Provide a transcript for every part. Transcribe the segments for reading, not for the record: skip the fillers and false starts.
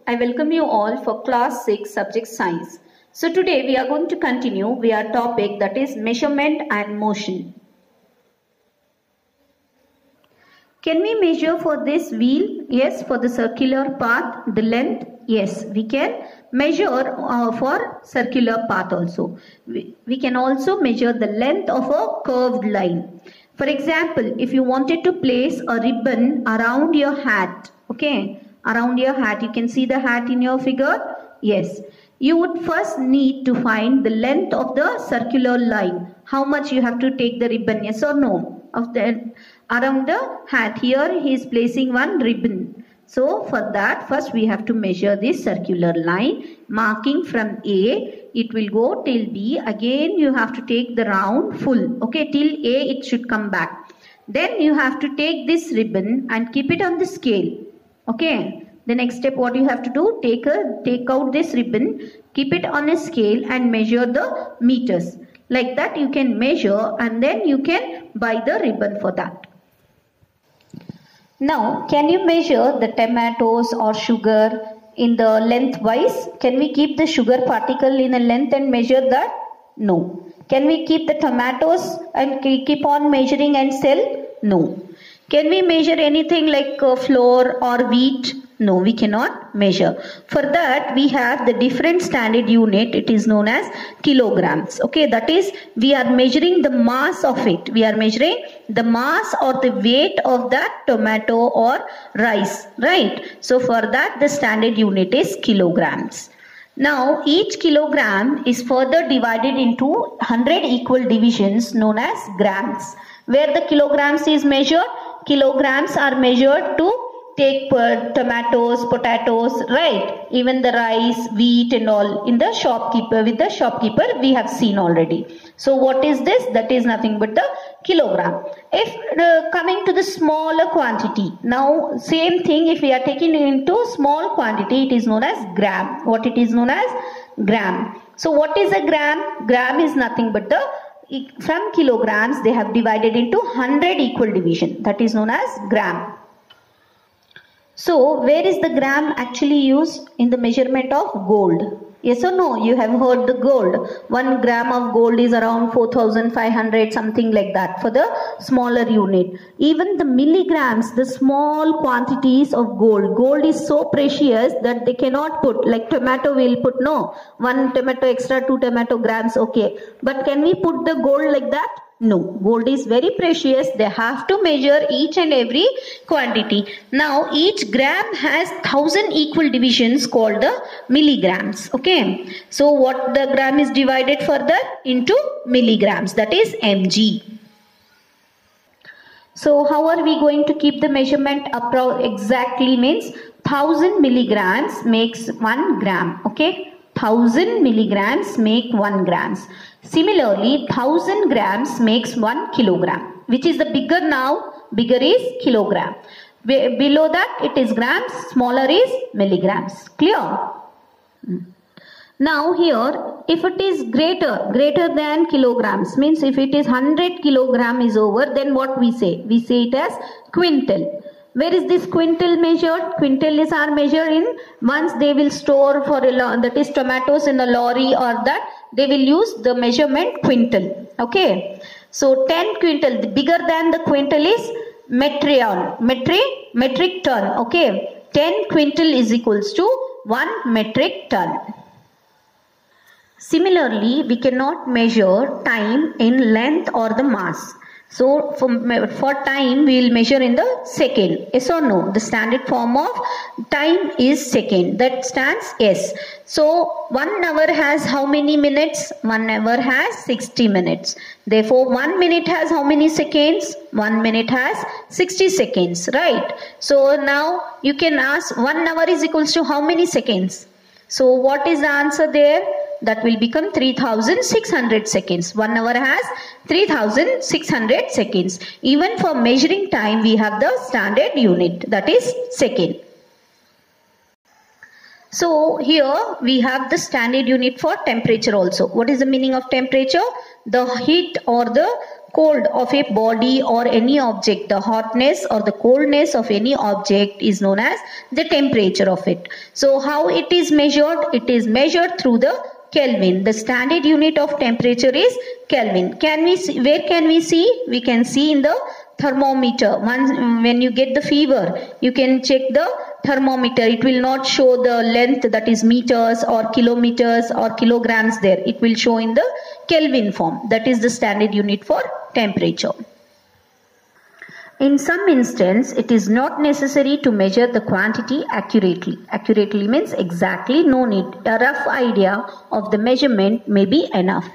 I welcome you all for class 6 subject science. So today we are going to continue with our topic, that is measurement and motion. Can we measure for this wheel? Yes. For the circular path, the length? Yes, we can measure for circular path also. We can also measure the length of a curved line. For example, if you wanted to place a ribbon around your hat, okay, around your hat, you can see the hat in your figure. Yes, you would first need to find the length of the circular line. How much you have to take the ribbon, yes or no, of the around the hat. Here he is placing one ribbon. So for that, first we have to measure this circular line, marking from A, it will go till B. Again you have to take the round full, okay, till A it should come back. Then you have to take this ribbon and keep it on the scale. Okay, the next step what you have to do, take out this ribbon, keep it on a scale and measure the meters. Like that you can measure and then you can buy the ribbon for that. Now, can you measure the tomatoes or sugar in the lengthwise? Can we keep the sugar particle in a length and measure that? No. Can we keep the tomatoes and keep on measuring and sell? No. Can we measure anything like flour or wheat? No, we cannot measure. For that, we have the different standard unit. It is known as kilograms. Okay, that is, we are measuring the mass of it. We are measuring the mass or the weight of that tomato or rice, right? So for that, the standard unit is kilograms. Now, each kilogram is further divided into 100 equal divisions known as grams. Where the kilograms is measured, kilograms are measured to take tomatoes, potatoes, right? Even the rice, wheat and all in the shopkeeper, with the shopkeeper we have seen already. So what is this? That is nothing but the kilogram. If coming to the smaller quantity, now same thing, if we are taking into small quantity, it is known as gram. What it is known as? Gram. So what is a gram? Gram is nothing but the, from kilograms they have divided into 100 equal division. That is known as gram. So, where is the gram actually used? In the measurement of gold. Yes or no? You have heard the gold. 1 gram of gold is around 4,500, something like that for the smaller unit. Even the milligrams, the small quantities of gold. Gold is so precious that they cannot put, like tomato will put, no. 1 tomato extra, 2 tomato grams, okay. But can we put the gold like that? No, gold is very precious. They have to measure each and every quantity. Now, each gram has 1000 equal divisions called the milligrams. Okay. So, what the gram is divided further into milligrams. That is mg. So, how are we going to keep the measurement exactly? Means 1000 milligrams makes 1 gram. Okay. 1000 milligrams make 1 grams. Similarly, 1000 grams makes 1 kilogram. Which is the bigger now? Bigger is kilogram. Below that it is grams, smaller is milligrams. Clear? Now here, if it is greater than kilograms, means if it is 100 kilogram is over, then what we say? We say it as quintal. Where is this quintal measured? Quintal is our measure in, once they will store for a that is tomatoes in a lorry or that, they will use the measurement quintal. Okay. So 10 quintal, bigger than the quintal is metrion, metric ton. Okay. 10 quintal is equals to 1 metric ton. Similarly, we cannot measure time in length or the mass. So, for time, we will measure in the second. Yes or no? The standard form of time is second. That stands S. So, 1 hour has how many minutes? 1 hour has 60 minutes. Therefore, 1 minute has how many seconds? 1 minute has 60 seconds. Right? So, now you can ask 1 hour is equals to how many seconds? So, what is the answer there? That will become 3600 seconds. 1 hour has 3600 seconds. Even for measuring time, we have the standard unit, that is second. So here we have the standard unit for temperature also. What is the meaning of temperature? The heat or the cold of a body or any object, the hotness or the coldness of any object is known as the temperature of it. So how it is measured? It is measured through the Kelvin. The standard unit of temperature is Kelvin. Can we see, where can we see? We can see in the thermometer. When you get the fever, you can check the thermometer. It will not show the length, that is meters or kilometers or kilograms there. It will show in the Kelvin form. That is the standard unit for temperature. In some instance, it is not necessary to measure the quantity accurately. Accurately means exactly, no need. A rough idea of the measurement may be enough.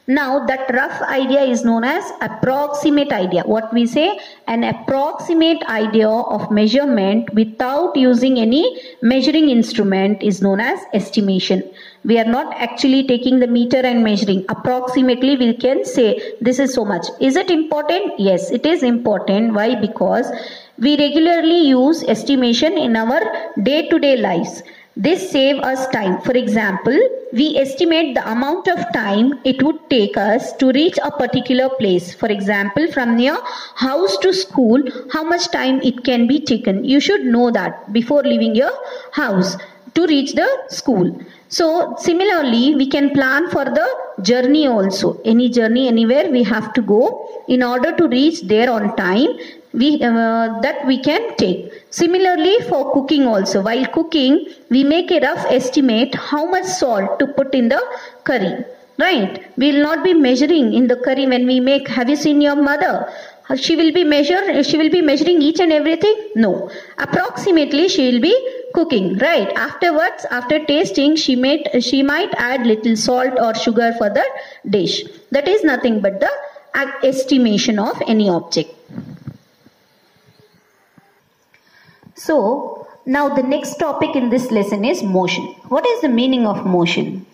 Now that rough idea is known as approximate idea. What we say? An approximate idea of measurement without using any measuring instrument is known as estimation. We are not actually taking the meter and measuring. Approximately we can say this is so much. Is it important? Yes, it is important. Why? Because we regularly use estimation in our day-to-day lives. This saves us time. For example, we estimate the amount of time it would take us to reach a particular place. For example, from your house to school, how much time it can be taken. You should know that before leaving your house to reach the school. So similarly, we can plan for the journey also. Any journey, anywhere we have to go, in order to reach there on time, that we can take. Similarly for cooking also. While cooking, we make a rough estimate how much salt to put in the curry. Right? We will not be measuring in the curry when we make. Have you seen your mother? She will be measuring each and everything? No. Approximately she will be cooking. Right? Afterwards, after tasting, she might add little salt or sugar for the dish. That is nothing but the estimation of any object. So, now the next topic in this lesson is motion. What is the meaning of motion?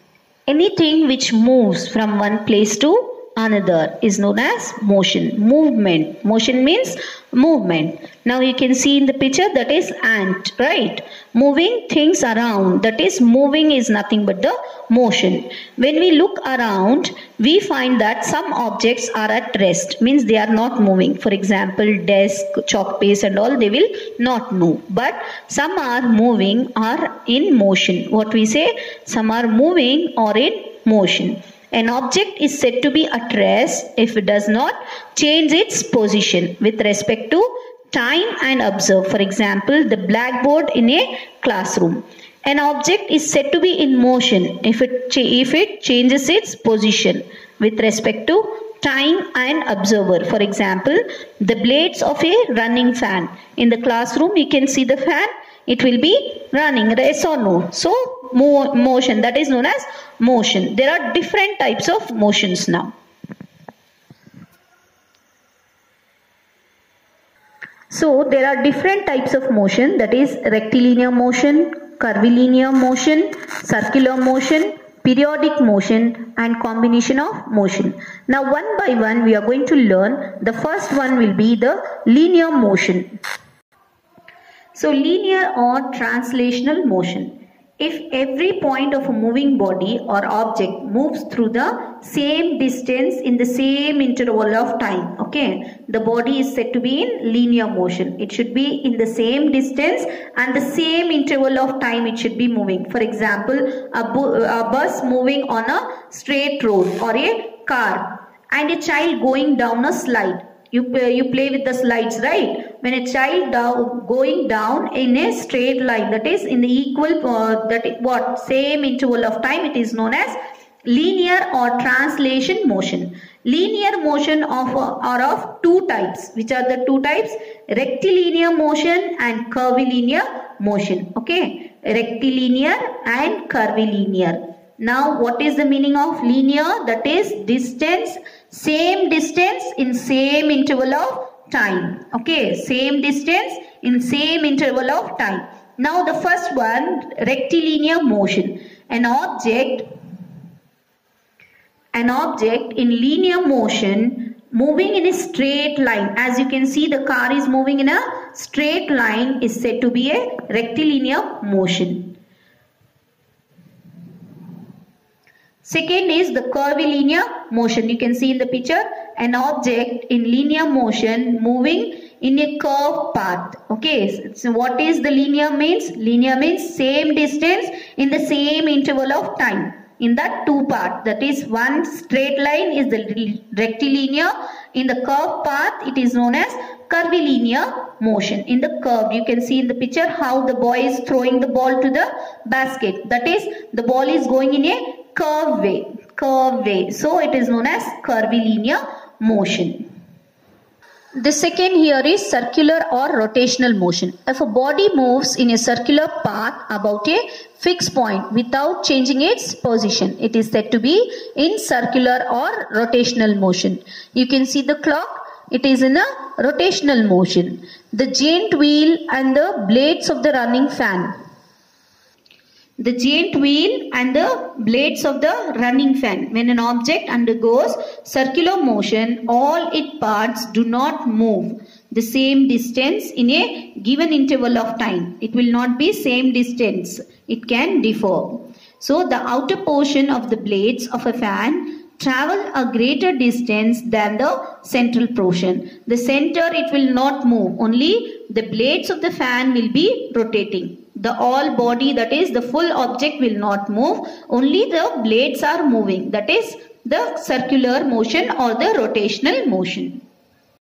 Anything which moves from one place to another is known as motion. Movement. Motion means movement. Now you can see in the picture, that is ant, right? Moving things around, that is moving is nothing but the motion. When we look around, we find that some objects are at rest, means they are not moving. For example, desk, chalk paste and all, they will not move. But some are moving or in motion. What we say? Some are moving or in motion. An object is said to be at rest if it does not change its position with respect to time and observe. For example, the blackboard in a classroom. An object is said to be in motion if it changes its position with respect to time and observer. For example, the blades of a running fan. In the classroom, you can see the fan. It will be running, yes or no? So, motion, that is known as motion. There are different types of motions now. So, there are different types of motion, that is rectilinear motion, curvilinear motion, circular motion, periodic motion and combination of motion. Now, one by one we are going to learn. The first one will be the linear motion. So, linear or translational motion. If every point of a moving body or object moves through the same distance in the same interval of time, okay, the body is said to be in linear motion. It should be in the same distance and the same interval of time it should be moving. For example, a bus moving on a straight road or a car and a child going down a slide. You play with the slides, right? When a child going down in a straight line, that is in the equal same interval of time, it is known as linear or translation motion. Linear motion are of two types. Which are the two types? Rectilinear motion and curvilinear motion. Okay, rectilinear and curvilinear. Now, what is the meaning of linear? That is distance, same distance in same interval of time. Okay, same distance in same interval of time. Now, the first one, rectilinear motion. An object in linear motion moving in a straight line. As you can see, the car is moving in a straight line is said to be a rectilinear motion. Second is the curvilinear motion. You can see in the picture an object in linear motion moving in a curved path. Okay, so what is the linear means? Linear means same distance in the same interval of time. In that two part, that is one straight line is the rectilinear. In the curved path, it is known as curvilinear motion. In the curve, you can see in the picture how the boy is throwing the ball to the basket. That is, the ball is going in a curve way. So it is known as curvilinear motion. The second here is circular or rotational motion. If a body moves in a circular path about a fixed point without changing its position, it is said to be in circular or rotational motion. You can see the clock. It is in a rotational motion. The giant wheel and the blades of the running fan. The giant wheel and the blades of the running fan. When an object undergoes circular motion, all its parts do not move the same distance in a given interval of time. It will not be same distance. It can differ. So the outer portion of the blades of a fan travel a greater distance than the central portion. The center, it will not move. Only the blades of the fan will be rotating. The all body, that is the full object, will not move. Only the blades are moving. That is the circular motion or the rotational motion.